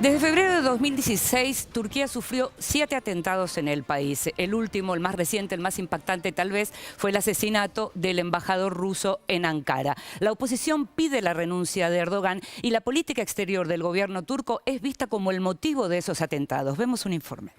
Desde febrero de 2016, Turquía sufrió 7 atentados en el país. El último, el más reciente, el más impactante tal vez, fue el asesinato del embajador ruso en Ankara. La oposición pide la renuncia de Erdogan y la política exterior del gobierno turco es vista como el motivo de esos atentados. Vemos un informe.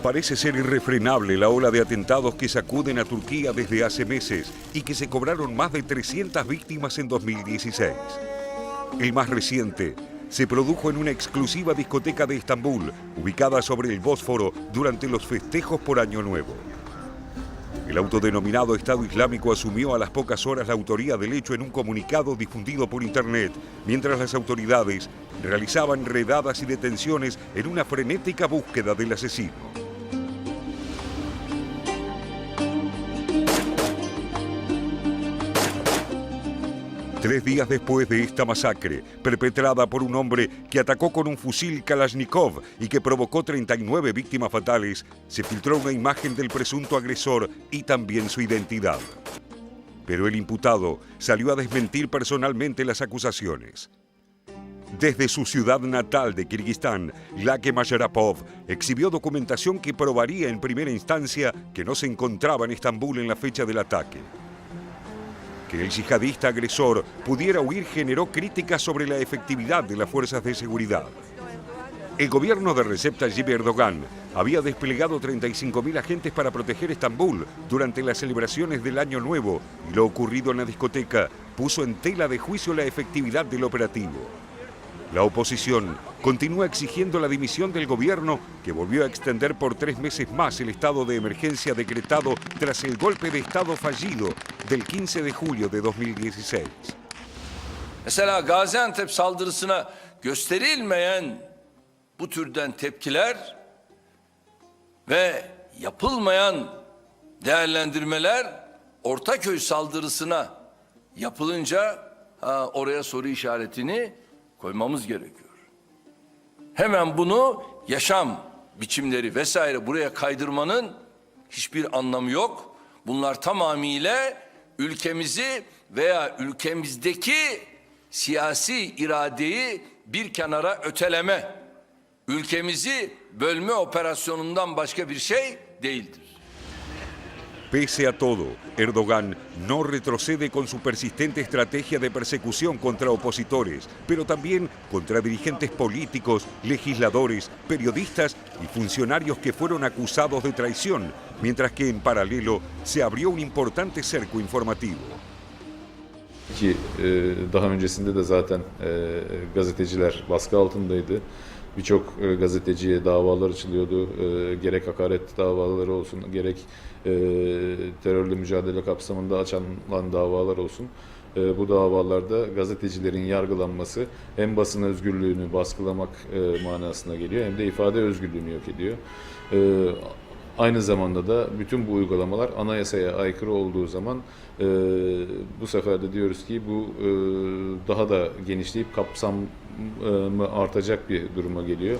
Parece ser irrefrenable la ola de atentados que sacuden a Turquía desde hace meses y que se cobraron más de 300 víctimas en 2016. El más reciente se produjo en una exclusiva discoteca de Estambul, ubicada sobre el Bósforo durante los festejos por Año Nuevo. El autodenominado Estado Islámico asumió a las pocas horas la autoría del hecho en un comunicado difundido por internet, mientras las autoridades realizaban redadas y detenciones en una frenética búsqueda del asesino. 3 días después de esta masacre, perpetrada por un hombre que atacó con un fusil Kalashnikov y que provocó 39 víctimas fatales, se filtró una imagen del presunto agresor y también su identidad. Pero el imputado salió a desmentir personalmente las acusaciones. Desde su ciudad natal de Kirguistán, Lake Masharapov exhibió documentación que probaría en primera instancia que no se encontraba en Estambul en la fecha del ataque. Que el yihadista agresor pudiera huir generó críticas sobre la efectividad de las fuerzas de seguridad. El gobierno de Recep Tayyip Erdogan había desplegado 35.000 agentes para proteger Estambul durante las celebraciones del Año Nuevo y lo ocurrido en la discoteca puso en tela de juicio la efectividad del operativo. La oposición continúa exigiendo la dimisión del gobierno, que volvió a extender por 3 meses más el estado de emergencia decretado tras el golpe de Estado fallido del 15 de julio de 2016. Mesela Gaziantep saldırısına gösterilmeyen bu türden tepkiler ve yapılmayan değerlendirmeler Ortaköy saldırısına yapılınca oraya soru işaretini koymamız gerekiyor. Hemen bunu yaşam biçimleri vesaire buraya kaydırmanın hiçbir anlamı yok. Bunlar tamamıyla ülkemizi veya ülkemizdeki siyasi iradeyi bir kenara öteleme, ülkemizi bölme operasyonundan başka bir şey değildir. Pese a todo, Erdogan no retrocede con su persistente estrategia de persecución contra opositores, pero también contra dirigentes políticos, legisladores, periodistas y funcionarios que fueron acusados de traición, mientras que en paralelo se abrió un importante cerco informativo. Ki daha öncesinde de zaten gazeteciler baskı altındaydı. Birçok gazeteciye davalar açılıyordu. Gerek hakaret davaları olsun, gerek terörle mücadele kapsamında açılan davalar olsun. Bu davalarda gazetecilerin yargılanması hem basın özgürlüğünü baskılamak manasına geliyor hem de ifade özgürlüğünü yok ediyor. Aynı zamanda da bütün bu uygulamalar anayasaya aykırı olduğu zaman bu sefer de diyoruz ki bu daha da genişleyip kapsamı artacak bir duruma geliyor.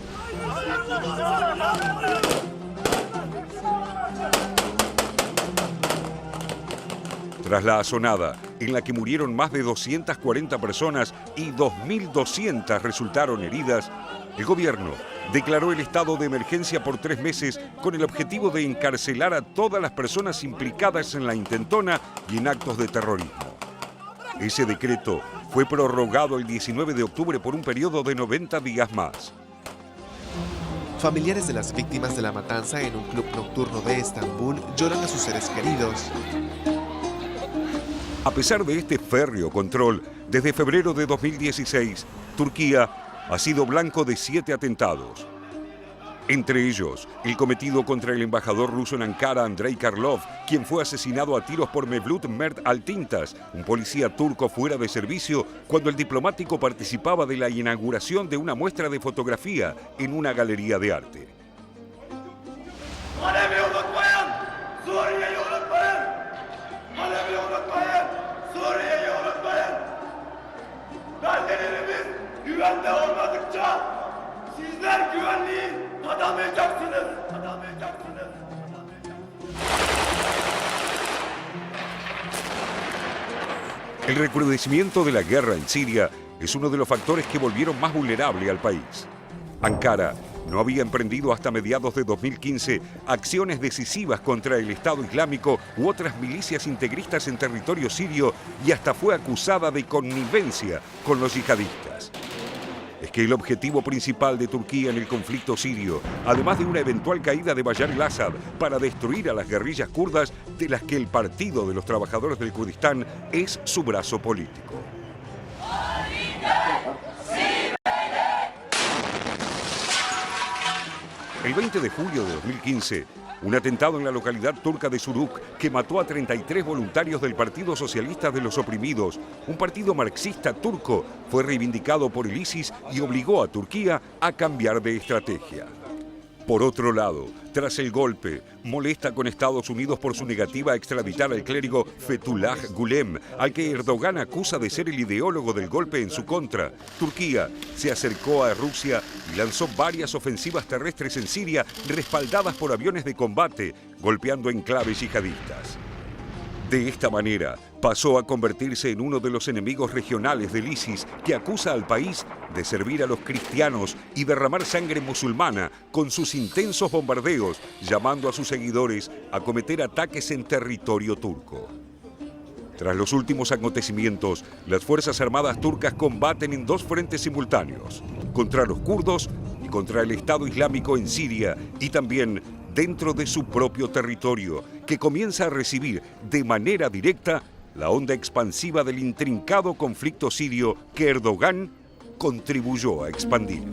Tras la asonada, en la que murieron más de 240 personas y 2.200 resultaron heridas, el gobierno declaró el estado de emergencia por 3 meses con el objetivo de encarcelar a todas las personas implicadas en la intentona y en actos de terrorismo. Ese decreto fue prorrogado el 19 de octubre por un periodo de 90 días más. Familiares de las víctimas de la matanza en un club nocturno de Estambul lloran a sus seres queridos. A pesar de este férreo control, desde febrero de 2016, Turquía ha sido blanco de 7 atentados. Entre ellos, el cometido contra el embajador ruso en Ankara, Andrei Karlov, quien fue asesinado a tiros por Mevlut Mert Altintas, un policía turco fuera de servicio, cuando el diplomático participaba de la inauguración de una muestra de fotografía en una galería de arte. Güvende olmadıkça sizler güvenliği adamayacaksınız. El recrudecimiento de la guerra en Siria es uno de los factores que volvieron más vulnerable al país. Ankara no había emprendido hasta mediados de 2015 acciones decisivas contra el Estado Islámico u otras milicias integristas en territorio sirio y hasta fue acusada de connivencia con los yihadistas. Es que el objetivo principal de Turquía en el conflicto sirio, además de una eventual caída de Bashar al-Assad para destruir a las guerrillas kurdas, de las que el Partido de los Trabajadores del Kurdistán es su brazo político. El 20 de julio de 2015, un atentado en la localidad turca de Suruk que mató a 33 voluntarios del Partido Socialista de los Oprimidos, un partido marxista turco, fue reivindicado por el ISIS y obligó a Turquía a cambiar de estrategia. Por otro lado, tras el golpe, molesta con Estados Unidos por su negativa a extraditar al clérigo Fethullah Gülen, al que Erdogan acusa de ser el ideólogo del golpe en su contra. Turquía se acercó a Rusia y lanzó varias ofensivas terrestres en Siria, respaldadas por aviones de combate, golpeando enclaves yihadistas. De esta manera, pasó a convertirse en uno de los enemigos regionales del ISIS, que acusa al país de servir a los cristianos y derramar sangre musulmana con sus intensos bombardeos, llamando a sus seguidores a cometer ataques en territorio turco. Tras los últimos acontecimientos, las Fuerzas Armadas turcas combaten en dos frentes simultáneos, contra los kurdos y contra el Estado Islámico en Siria, y también dentro de su propio territorio, que comienza a recibir de manera directa la onda expansiva del intrincado conflicto sirio que Erdogan contribuyó a expandir.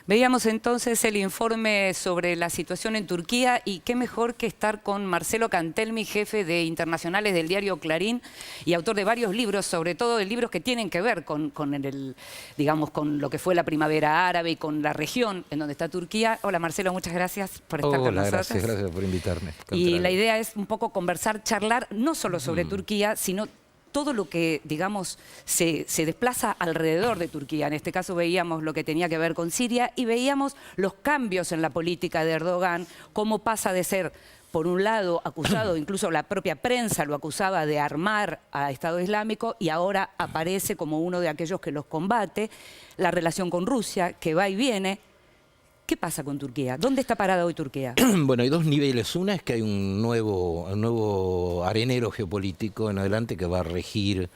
Veíamos entonces el informe sobre la situación en Turquía y qué mejor que estar con Marcelo Cantelmi, jefe de internacionales del diario Clarín y autor de varios libros, sobre todo de libros que tienen que ver con lo que fue la primavera árabe y con la región en donde está Turquía. Hola Marcelo, muchas gracias por estar con nosotros. Gracias por invitarme. Y la idea es un poco conversar, charlar no solo sobre Turquía, sino todo lo que, digamos, se desplaza alrededor de Turquía. En este caso veíamos lo que tenía que ver con Siria y veíamos los cambios en la política de Erdogan, cómo pasa de ser, por un lado, acusado, incluso la propia prensa lo acusaba de armar a Estado Islámico, y ahora aparece como uno de aquellos que los combate. La relación con Rusia, que va y viene. ¿Qué pasa con Turquía? ¿Dónde está parada hoy Turquía? Bueno, hay dos niveles. Una es que hay un nuevo arenero geopolítico en adelante que va a regir,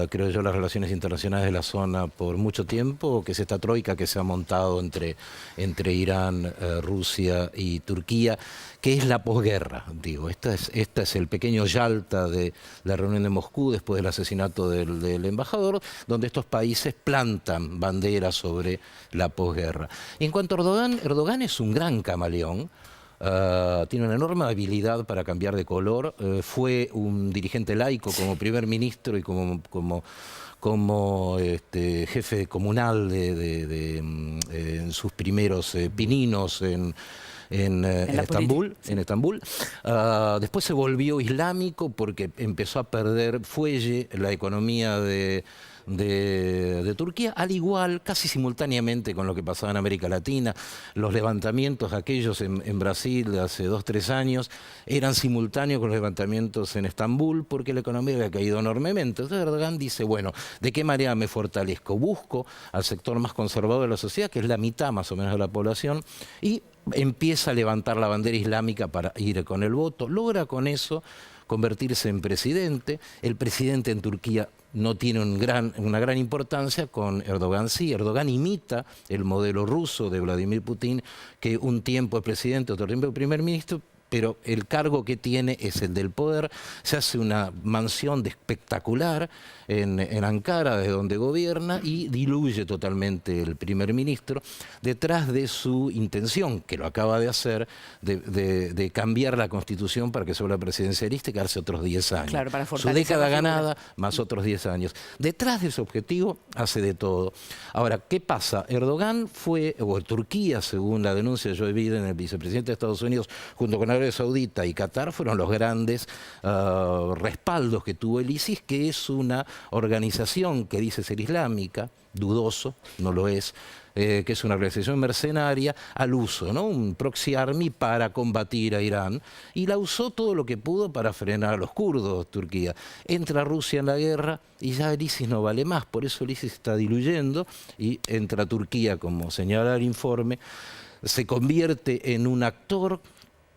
creo yo, las relaciones internacionales de la zona por mucho tiempo, que es esta troika que se ha montado entre Irán, Rusia y Turquía, que es la posguerra, digo. Esta es el pequeño Yalta de la reunión de Moscú después del asesinato del embajador, donde estos países plantan banderas sobre la posguerra. Y en cuanto a Erdogan es un gran camaleón. Tiene una enorme habilidad para cambiar de color. Fue un dirigente laico como primer ministro y como jefe comunal en sus primeros pininos en Estambul. Después se volvió islámico porque empezó a perder fuelle la economía de Turquía, al igual, casi simultáneamente con lo que pasaba en América Latina. Los levantamientos aquellos en Brasil de hace 2 o 3 años eran simultáneos con los levantamientos en Estambul, porque la economía había caído enormemente. Entonces Erdogan dice, bueno, ¿de qué manera me fortalezco? Busco al sector más conservador de la sociedad, que es la mitad más o menos de la población, y empieza a levantar la bandera islámica para ir con el voto. Logra con eso convertirse en presidente. El presidente en Turquía no tiene una gran importancia, con Erdogan sí. Erdogan imita el modelo ruso de Vladimir Putin, que un tiempo es presidente, otro tiempo es primer ministro, pero el cargo que tiene es el del poder. Se hace una mansión espectacular en Ankara, desde donde gobierna, y diluye totalmente el primer ministro, detrás de su intención, que lo acaba de hacer, de cambiar la constitución para que sea la presidencialista y quedarse otros 10 años. Claro, para su fortalecer década la figura. ganada más otros 10 años. Detrás de ese objetivo hace de todo. Ahora, ¿qué pasa? Erdogan o Turquía, según la denuncia de Joe Biden, el vicepresidente de Estados Unidos, junto con Arabia Saudita y Qatar, fueron los grandes respaldos que tuvo el ISIS, que es una organización que dice ser islámica, dudoso, no lo es, que es una organización mercenaria, al uso, ¿no? Un proxy army para combatir a Irán, y la usó todo lo que pudo para frenar a los kurdos, Turquía. Entra Rusia en la guerra y ya el ISIS no vale más, por eso el ISIS se está diluyendo y entra Turquía, como señala el informe, se convierte en un actor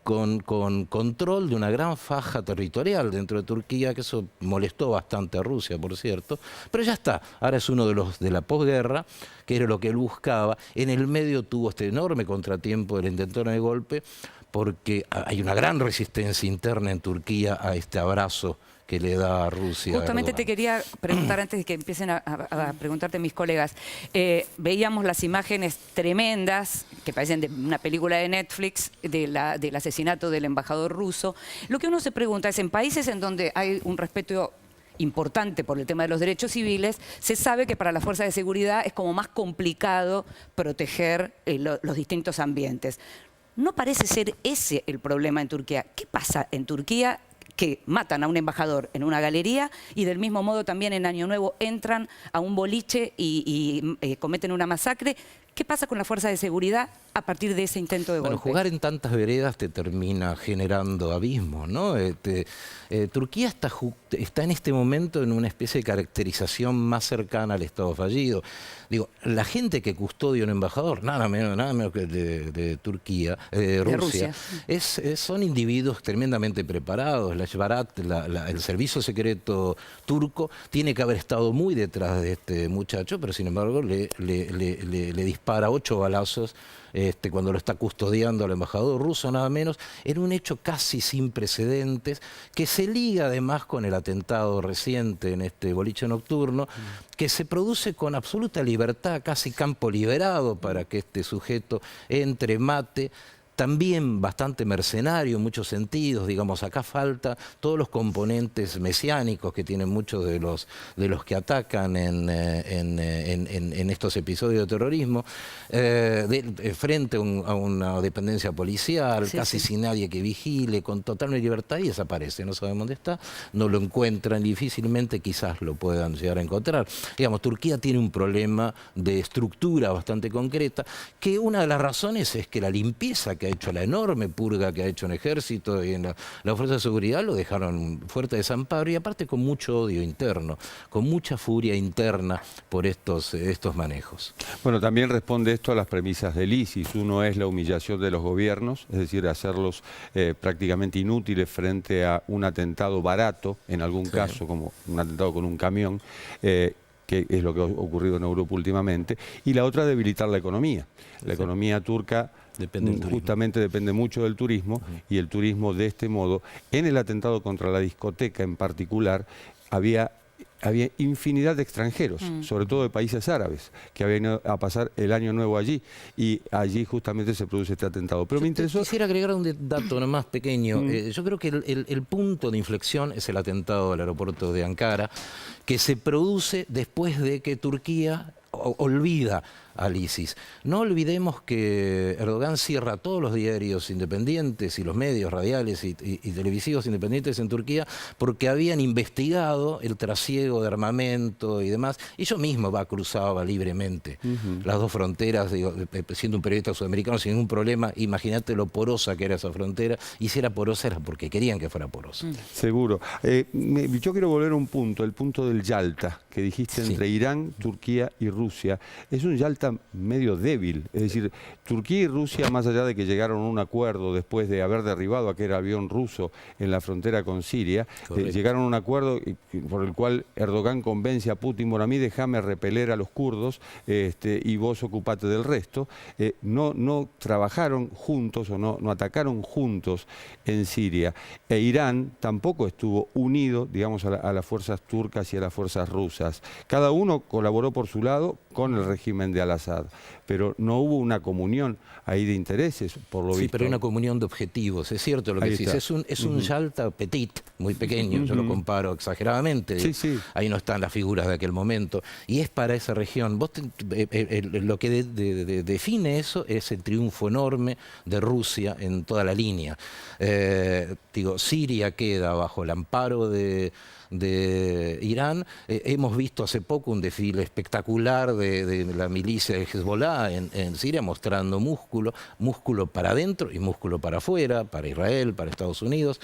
con control de una gran faja territorial dentro de Turquía, que eso molestó bastante a Rusia, por cierto, pero ya está, ahora es uno de los de la posguerra, que era lo que él buscaba. En el medio tuvo este enorme contratiempo del intentona de golpe, porque hay una gran resistencia interna en Turquía a este abrazo que le da a Rusia. Justamente Erdogan. te quería preguntar, antes de que empiecen a preguntarte mis colegas, veíamos las imágenes tremendas que parecen de una película de Netflix del asesinato del embajador ruso. Lo que uno se pregunta es, en países en donde hay un respeto importante por el tema de los derechos civiles, se sabe que para la fuerza de seguridad es como más complicado proteger los distintos ambientes. No parece ser ese el problema en Turquía. ¿Qué pasa en Turquía? Que matan a un embajador en una galería y del mismo modo también en Año Nuevo entran a un boliche y cometen una masacre. ¿Qué pasa con la fuerza de seguridad a partir de ese intento de golpe? Bueno, jugar en tantas veredas te termina generando abismos, ¿no? Turquía está en este momento en una especie de caracterización más cercana al Estado fallido. Digo, la gente que custodia un embajador, nada menos que de Turquía, Rusia, son individuos tremendamente preparados. La Shbarat, el servicio secreto turco, tiene que haber estado muy detrás de este muchacho, pero sin embargo le dispara 8 balazos cuando lo está custodiando al embajador ruso, nada menos, en un hecho casi sin precedentes, que se liga además con el atentado reciente en este boliche nocturno, que se produce con absoluta libertad, casi campo liberado para que este sujeto entre, mate. También bastante mercenario en muchos sentidos, digamos, acá falta todos los componentes mesiánicos que tienen muchos de los que atacan en estos episodios de terrorismo, frente a una dependencia policial, casi sin nadie que vigile, con total libertad, y desaparece, no sabemos dónde está, no lo encuentran, difícilmente quizás lo puedan llegar a encontrar. Digamos, Turquía tiene un problema de estructura bastante concreta, que una de las razones es que la limpieza que ha hecho, la enorme purga que ha hecho en ejército y en la fuerza de seguridad, lo dejaron fuerte desamparo, y aparte con mucho odio interno, con mucha furia interna por estos manejos. Bueno, también responde esto a las premisas del ISIS. Uno es la humillación de los gobiernos, es decir, hacerlos prácticamente inútiles frente a un atentado barato, en algún caso, como un atentado con un camión, que es lo que ha ocurrido en Europa últimamente, y la otra, debilitar la economía. La economía turca justamente depende mucho del turismo, y el turismo, de este modo, en el atentado contra la discoteca en particular, había infinidad de extranjeros, sobre todo de países árabes, que habían ido a pasar el Año Nuevo allí, y allí justamente se produce este atentado. Pero me interesó... Quisiera agregar un dato más pequeño. Yo creo que el punto de inflexión es el atentado al aeropuerto de Ankara, que se produce después de que Turquía olvida al ISIS. No olvidemos que Erdogan cierra todos los diarios independientes y los medios radiales y televisivos independientes en Turquía porque habían investigado el trasiego de armamento y demás. Y yo mismo cruzaba libremente las dos fronteras, digo, siendo un periodista sudamericano sin ningún problema. Imagínate lo porosa que era esa frontera, y si era porosa era porque querían que fuera porosa. Seguro. Yo quiero volver a un punto, el punto del Yalta, que dijiste entre Irán, Turquía y Rusia. Es un Yalta medio débil, es decir, Turquía y Rusia, más allá de que llegaron a un acuerdo después de haber derribado aquel avión ruso en la frontera con Siria, llegaron a un acuerdo por el cual Erdogan convence a Putin: bueno, a mí déjame repeler a los kurdos y vos ocupate del resto. No trabajaron juntos o no atacaron juntos en Siria. E Irán tampoco estuvo unido, digamos, a las fuerzas turcas y a las fuerzas rusas. Cada uno colaboró por su lado con el régimen de Al-Assad, pero no hubo una comunión ahí de intereses, por lo visto. Sí, pero hay una comunión de objetivos, es cierto lo que decís. Es un Yalta petit, muy pequeño, yo lo comparo exageradamente. Ahí no están las figuras de aquel momento, y es para esa región. Lo que define eso es el triunfo enorme de Rusia en toda la línea. Siria queda bajo el amparo de de Irán. Hemos visto hace poco un desfile espectacular de la milicia de Hezbollah en Siria, mostrando músculo para adentro y músculo para afuera, para Israel, para Estados Unidos.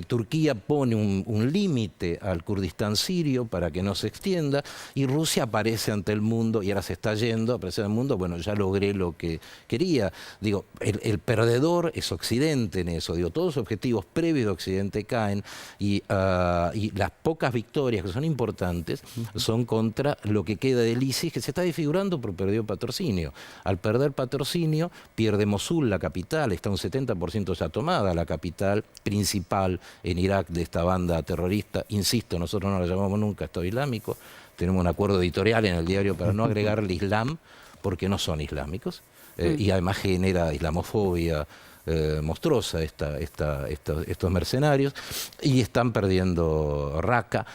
Turquía pone un límite al Kurdistán sirio para que no se extienda, y Rusia aparece ante el mundo, y ahora se está yendo, aparece ante el mundo, bueno, ya logré lo que quería. Digo, el perdedor es Occidente en eso. Digo, todos los objetivos previos de Occidente caen, y las pocas victorias que son importantes son contra lo que queda del ISIS, que se está desfigurando porque perdió patrocinio. Al perder patrocinio, pierde Mosul, la capital, está un 70% ya tomada, la capital principal en Irak de esta banda terrorista. Insisto, nosotros no la llamamos nunca Estado Islámico, tenemos un acuerdo editorial en el diario para no agregarle Islam, porque no son islámicos, y además genera islamofobia monstruosa estos mercenarios, y están perdiendo Raqqa,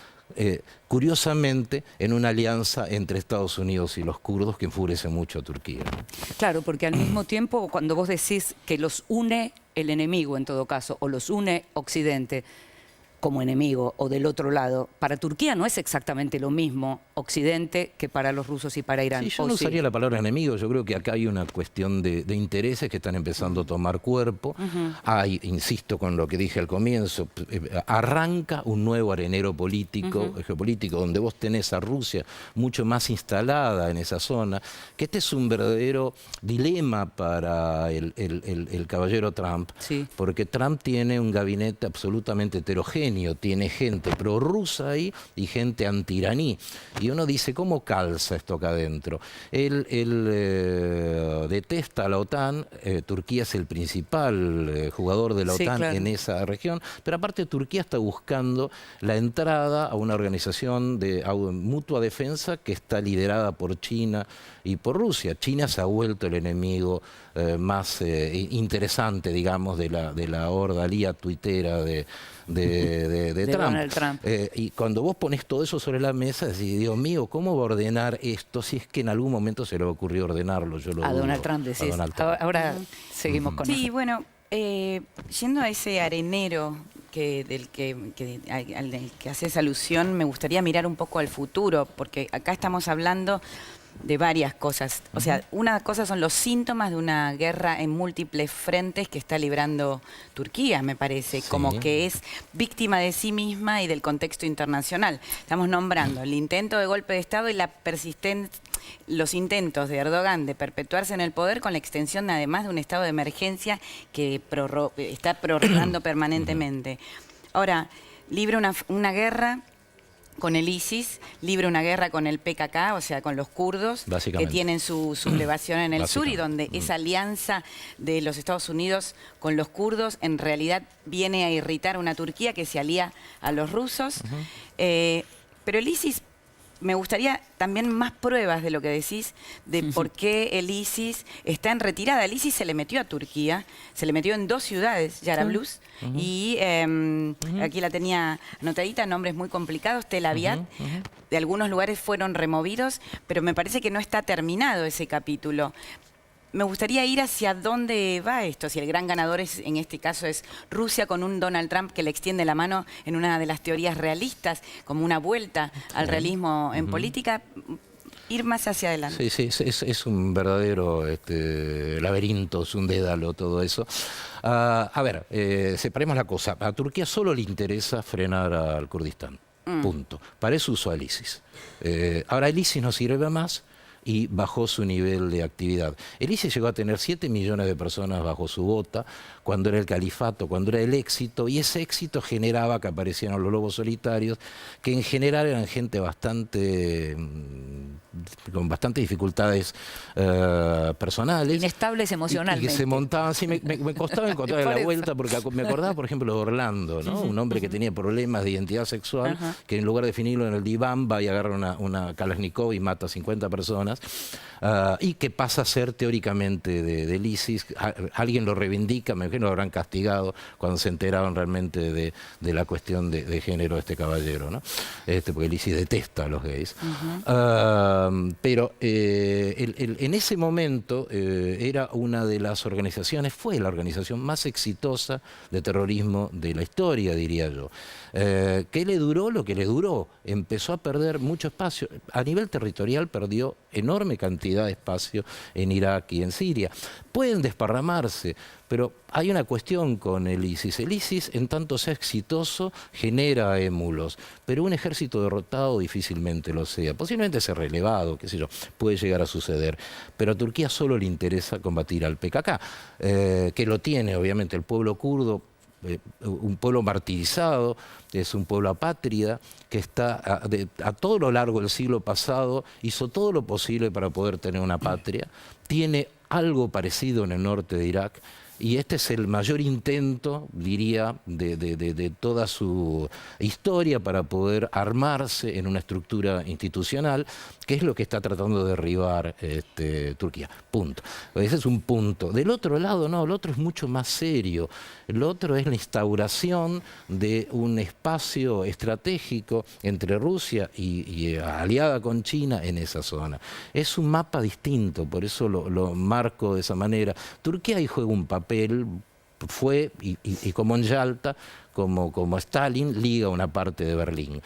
curiosamente en una alianza entre Estados Unidos y los kurdos que enfurece mucho a Turquía. Claro, porque al mismo tiempo, cuando vos decís que los une el enemigo en todo caso, o los une Occidente como enemigo o del otro lado, para Turquía no es exactamente lo mismo Occidente que para los rusos y para Irán. Sí, yo no usaría la palabra enemigo, yo creo que acá hay una cuestión de intereses que están empezando a tomar cuerpo. Hay, insisto con lo que dije al comienzo, arranca un nuevo arenero político, geopolítico, donde vos tenés a Rusia mucho más instalada en esa zona, que este es un verdadero dilema para el caballero Trump, porque Trump tiene un gabinete absolutamente heterogéneo, tiene gente prorrusa ahí y gente anti-iraní. Y uno dice, ¿cómo calza esto acá adentro? Él detesta a la OTAN, Turquía es el principal jugador de la OTAN en esa región, pero aparte Turquía está buscando la entrada a una organización de mutua defensa que está liderada por China y por Rusia. China se ha vuelto el enemigo más interesante, digamos, de la ordalía tuitera de Donald Trump. Y cuando vos pones todo eso sobre la mesa, decís, Dios mío, ¿cómo va a ordenar esto si es que en algún momento se le ocurrió ordenarlo? Yo lo a dudo. Donald Trump decís. Donald Trump. Ahora seguimos con eso. Sí, bueno, yendo a ese arenero al que haces alusión, me gustaría mirar un poco al futuro, porque acá estamos hablando de varias cosas. O sea, una cosa son los síntomas de una guerra en múltiples frentes que está librando Turquía, me parece, como que es víctima de sí misma y del contexto internacional. Estamos nombrando el intento de golpe de Estado y los intentos de Erdogan de perpetuarse en el poder con la extensión además de un estado de emergencia que está prorrogando permanentemente. Ahora, libra una guerra con el ISIS, libra una guerra con el PKK, o sea, con los kurdos, que tienen su sublevación en el sur, y donde esa alianza de los Estados Unidos con los kurdos en realidad viene a irritar a una Turquía que se alía a los rusos. Pero el ISIS, me gustaría también más pruebas de lo que decís, de por qué el ISIS está en retirada. El ISIS se le metió a Turquía, se le metió en 2 ciudades, Yarablus, y aquí la tenía anotadita, nombres muy complicados, Tel Aviv. De algunos lugares fueron removidos, pero me parece que no está terminado ese capítulo. Me gustaría ir hacia dónde va esto, si el gran ganador en este caso es Rusia, con un Donald Trump que le extiende la mano en una de las teorías realistas, como una vuelta al realismo en política, ir más hacia adelante. Sí, es un verdadero laberinto, es un dédalo todo eso. A ver, separemos la cosa. A Turquía solo le interesa frenar al Kurdistán, punto. Para eso usó al ISIS. Ahora el ISIS no sirve más y bajó su nivel de actividad. El ISIS llegó a tener 7 millones de personas bajo su bota cuando era el califato, cuando era el éxito, y ese éxito generaba que aparecieran los lobos solitarios, que en general eran gente con bastantes dificultades personales. Inestables emocionalmente. Y que se montaban, sí, me costaba encontrar la vuelta, porque me acordaba, por ejemplo, de Orlando, ¿no? Un hombre que tenía problemas de identidad sexual, que en lugar de definirlo en el diván va y agarra una Kalashnikov y mata a 50 personas, palestinas, y que pasa a ser teóricamente del ISIS. Alguien lo reivindica, me imagino lo habrán castigado cuando se enteraron realmente de la cuestión de género de este caballero, ¿no? Porque el ISIS detesta a los gays. Pero en ese momento era una de las organizaciones, fue la organización más exitosa de terrorismo de la historia, diría yo. ¿Qué le duró? Lo que le duró. Empezó a perder mucho espacio. A nivel territorial perdió enorme cantidad de espacio en Irak y en Siria. Pueden desparramarse, pero hay una cuestión con el ISIS. El ISIS, en tanto sea exitoso, genera émulos, pero un ejército derrotado difícilmente lo sea. Posiblemente sea relevado, qué sé yo, puede llegar a suceder. Pero a Turquía solo le interesa combatir al PKK, que lo tiene, obviamente, el pueblo kurdo, un pueblo martirizado, es un pueblo apátrida que está a todo lo largo del siglo pasado hizo todo lo posible para poder tener una patria, tiene algo parecido en el norte de Irak, y este es el mayor intento, diría, de toda su historia para poder armarse en una estructura institucional, que es lo que está tratando de derribar Turquía. Punto. Ese es un punto. Del otro lado, no, el otro es mucho más serio. El otro es la instauración de un espacio estratégico entre Rusia y aliada con China en esa zona. Es un mapa distinto, por eso lo marco de esa manera. Turquía ahí juega un papel, fue, y como en Yalta, como Stalin, liga una parte de Berlín.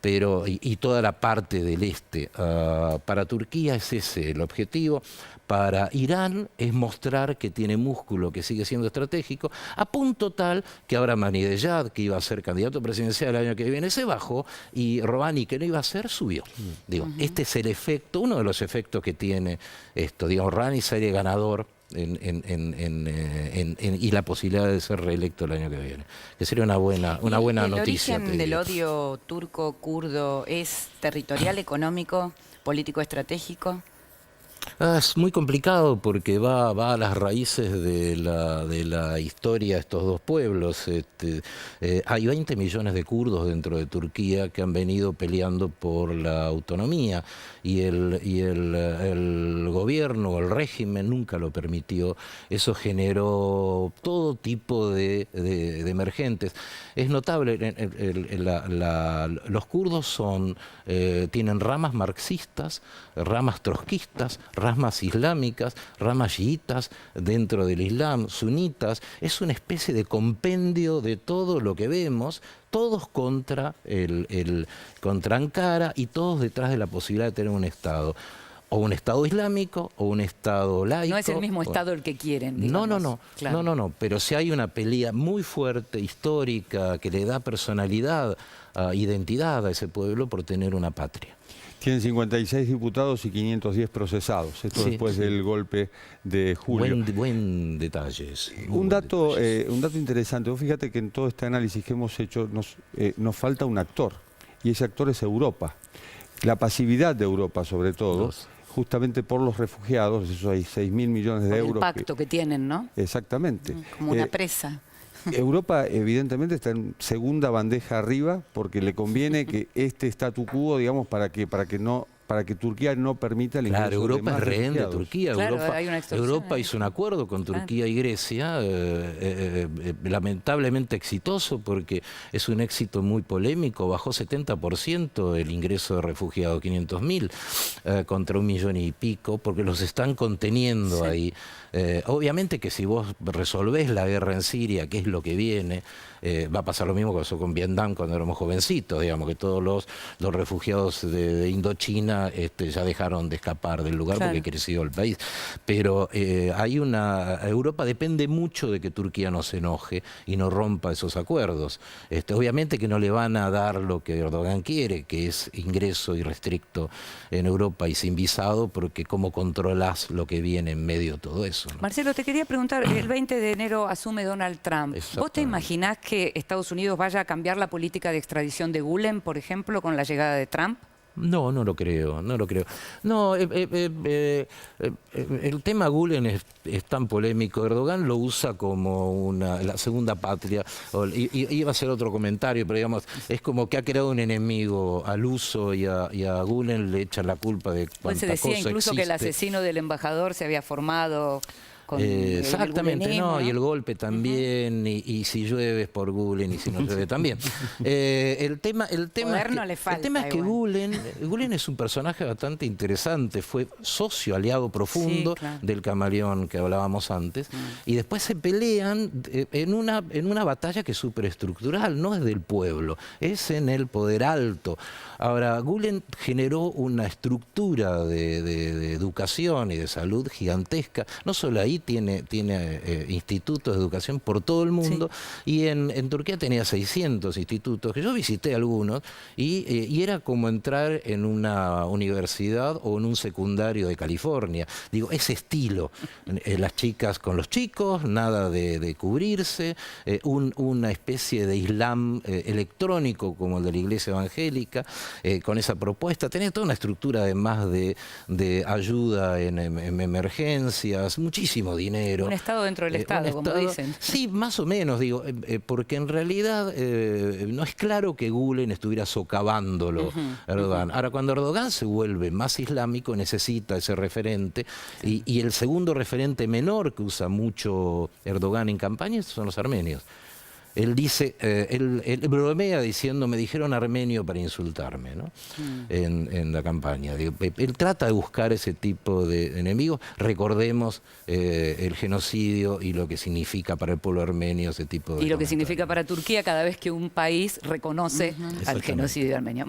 Pero y toda la parte del este. Para Turquía es ese el objetivo. Para Irán es mostrar que tiene músculo, que sigue siendo estratégico, a punto tal que ahora Ahmadinejad, que iba a ser candidato presidencial el año que viene, se bajó, y Rouhani, que no iba a ser, subió. Digo, este es el efecto, uno de los efectos que tiene esto. Digamos, Rouhani sale ganador y la posibilidad de ser reelecto el año que viene, que sería una buena noticia. ¿El origen del odio turco-kurdo es territorial, económico, político, estratégico? Es muy complicado porque va a las raíces de la historia de estos dos pueblos. Hay 20 millones de kurdos dentro de Turquía que han venido peleando por la autonomía, y el gobierno, el régimen nunca lo permitió. Eso generó todo tipo de emergentes. Es notable, los kurdos tienen ramas marxistas, ramas trotskistas, ramas islámicas, ramas chiitas dentro del Islam, sunitas. Es una especie de compendio de todo lo que vemos, todos contra Ankara, y todos detrás de la posibilidad de tener un Estado. O un Estado islámico, o un Estado laico. No es el mismo Estado el que quieren, digamos. Claro. No. Pero si hay una pelea muy fuerte, histórica, que le da personalidad, identidad a ese pueblo por tener una patria. Tienen 56 diputados y 510 procesados. Esto después del golpe de julio. Buen detalle. Un dato interesante. Vos fíjate que en todo este análisis que hemos hecho nos falta un actor. Y ese actor es Europa. La pasividad de Europa, sobre todo, justamente por los refugiados, esos hay 6.000 millones de euros. El pacto que tienen, ¿no? Exactamente. Como una presa. Europa evidentemente está en segunda bandeja arriba porque le conviene que este statu quo, digamos, para que Turquía no permita el ingreso de más Europa es rehén de refugiados. Turquía. Claro, hay una extorsión Europa ahí. hizo un acuerdo con Turquía y Grecia, lamentablemente exitoso, porque es un éxito muy polémico. Bajó 70% el ingreso de refugiados, 500.000 contra 1 millón y pico, porque los están conteniendo ahí. Obviamente que si vos resolvés la guerra en Siria, que es lo que viene, va a pasar lo mismo que pasó con Vietnam cuando éramos jovencitos, digamos, que todos los refugiados de Indochina ya dejaron de escapar del lugar porque creció el país. Pero Europa depende mucho de que Turquía no se enoje y no rompa esos acuerdos. Obviamente que no le van a dar lo que Erdogan quiere, que es ingreso irrestricto en Europa y sin visado, porque cómo controlás lo que viene en medio de todo eso, ¿no? Marcelo, te quería preguntar, el 20 de enero asume Donald Trump. ¿Vos te imaginás que Estados Unidos vaya a cambiar la política de extradición de Gulen, por ejemplo, con la llegada de Trump? No, no lo creo, no lo creo. No, el tema Gülen es tan polémico. Erdogan lo usa como la segunda patria. Iba a ser otro comentario, pero digamos, es como que ha creado un enemigo al uso y a Gülen le echan la culpa de cuánta Pues se decía cosa incluso que el existe. asesino del embajador se había formado con Exactamente, el gulenismo, no, y el golpe también, y si llueve es por Gülen y si no llueve también. El tema Poder no le falta, el tema es que igual. Gülen es un personaje bastante interesante, fue socio, aliado profundo Sí, claro. del camaleón que hablábamos antes, y después se pelean en una batalla que es superestructural, no es del pueblo, es en el poder alto. Ahora, Gülen generó una estructura de educación y de salud gigantesca, no solo ahí tiene institutos de educación por todo el mundo, y en Turquía tenía 600 institutos, que yo visité algunos, y era como entrar en una universidad o en un secundario de California. Digo, ese estilo, las chicas con los chicos, nada de cubrirse, una especie de islam electrónico como el de la iglesia evangélica, con esa propuesta. Tenía toda una estructura además de ayuda en emergencias, muchísimo dinero. Un Estado dentro del Estado, como dicen. Sí, más o menos, digo, porque en realidad no es claro que Gülen estuviera socavándolo a Erdogan. Ahora, cuando Erdogan se vuelve más islámico, necesita ese referente, y el segundo referente menor que usa mucho Erdogan en campaña son los armenios. Él dice, él bromea diciendo, me dijeron armenio para insultarme, ¿no? En la campaña. Digo, él trata de buscar ese tipo de enemigos. Recordemos el genocidio y lo que significa para el pueblo armenio ese tipo de Y lo que comentarios. significa para Turquía cada vez que un país reconoce al genocidio armenio.